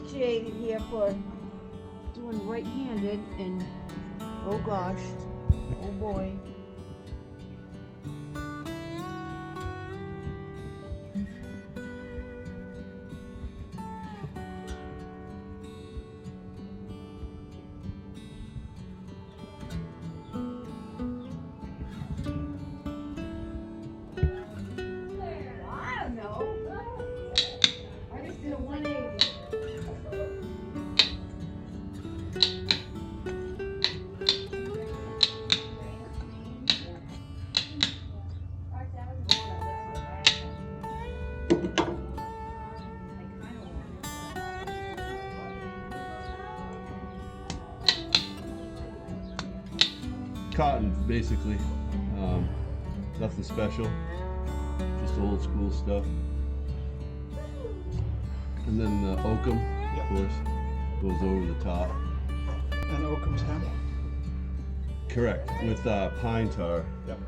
appreciated here for doing right-handed and oh gosh, oh boy. I don't know. I just did a 180. Cotton, basically. Nothing special. Just old school stuff. And then the oakum, Yep. of course, goes over the top. And Oakham's hemp. Correct, with pine tar. Yep.